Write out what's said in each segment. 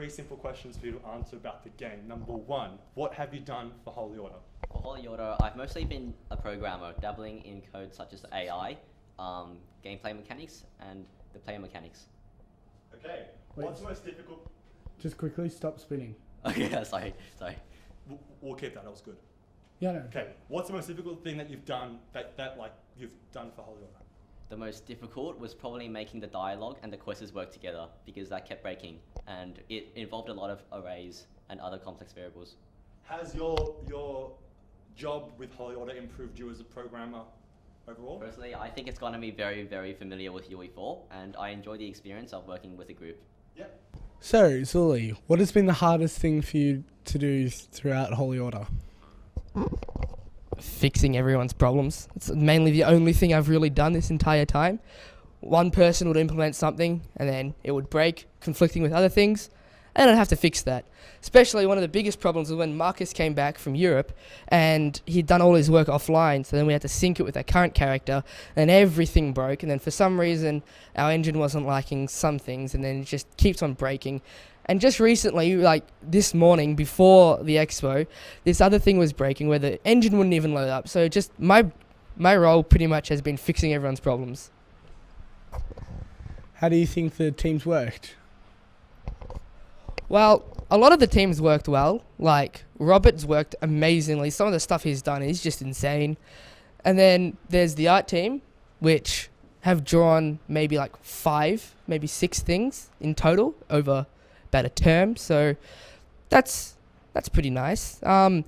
three simple questions for you to answer about the game. Number one, what have you done for Holy Order? For Holy Order, I've mostly been a programmer, dabbling in code such as AI, gameplay mechanics, and the player mechanics. Okay, Wait. what's the most difficult? Just quickly, stop spinning. Okay, sorry. We'll keep that was good. Yeah, no. Okay, what's the most difficult thing that you've done you've done for Holy Order? The most difficult was probably making the dialogue and the quests work together, because that kept breaking, and it involved a lot of arrays and other complex variables. Has your job with Holy Order improved you as a programmer overall? Personally, I think it's gotten me very, very familiar with UE4, and I enjoy the experience of working with a group. Yep. So, Zuli, what has been the hardest thing for you to do throughout Holy Order? Fixing everyone's problems. It's mainly the only thing I've really done this entire time. One person would implement something and then it would break, conflicting with other things, and I'd have to fix that. Especially one of the biggest problems was when Marcus came back from Europe and he'd done all his work offline, so then we had to sync it with our current character, and everything broke, and then for some reason our engine wasn't liking some things, and then it just keeps on breaking. And just recently, like this morning before the expo, this other thing was breaking where the engine wouldn't even load up. So just my role pretty much has been fixing everyone's problems. How do you think the teams worked? Well, a lot of the teams worked well. Like Robert's worked amazingly. Some of the stuff he's done is just insane. And then there's the art team, which have drawn maybe like 5, maybe 6 things in total over about a term, so that's pretty nice. And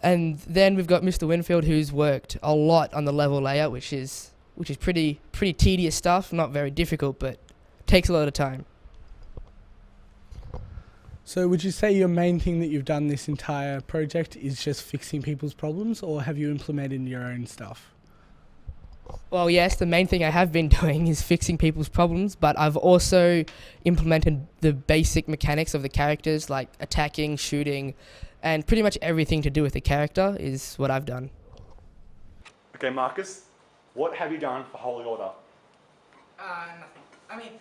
then we've got Mr Winfield, who's worked a lot on the level layout, which is pretty tedious stuff, not very difficult, but takes a lot of time. So would you say your main thing that you've done this entire project is just fixing people's problems, or have you implemented your own stuff? Well, yes, the main thing I have been doing is fixing people's problems, but I've also implemented the basic mechanics of the characters, like attacking, shooting, and pretty much everything to do with the character is what I've done. Okay, Marcus, what have you done for Holy Order? Nothing. I mean,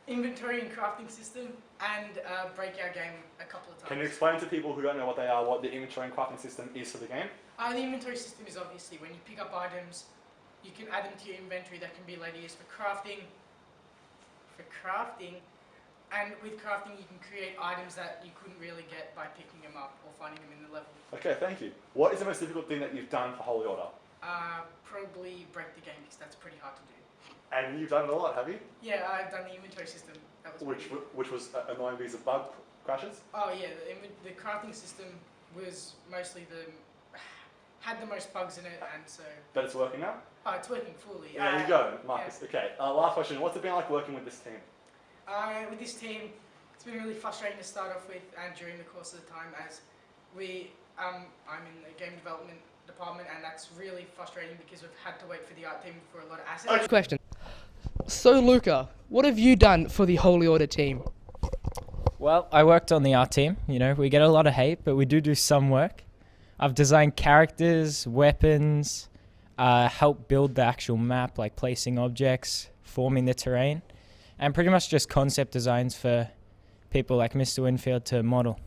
inventory and crafting system and breakout game a couple of times. Can you explain to people who don't know what they are, what the inventory and crafting system is for the game? The inventory system is obviously when you pick up items, you can add them to your inventory. That can be later used for crafting. And with crafting, you can create items that you couldn't really get by picking them up or finding them in the level. Okay, thank you. What is the most difficult thing that you've done for Holy Order? Probably break the game, because that's pretty hard to do. And you've done it a lot, have you? Yeah, I've done the inventory system. That was Which was annoying because of bug crashes? Oh yeah, the crafting system was mostly had the most bugs in it, and so. But it's working now? Oh, it's working fully. There you go, Marcus. Yeah. Okay, last question. What's it been like working with this team? With this team, it's been really frustrating to start off with, and during the course of the time, as I'm in the game development department, and that's really frustrating because we've had to wait for the art team for a lot of assets. Next question. So, Luca, what have you done for the Holy Order team? Well, I worked on the art team. We get a lot of hate, but we do some work. I've designed characters, weapons, helped build the actual map, like placing objects, forming the terrain, and pretty much just concept designs for people like Mr Winfield to model.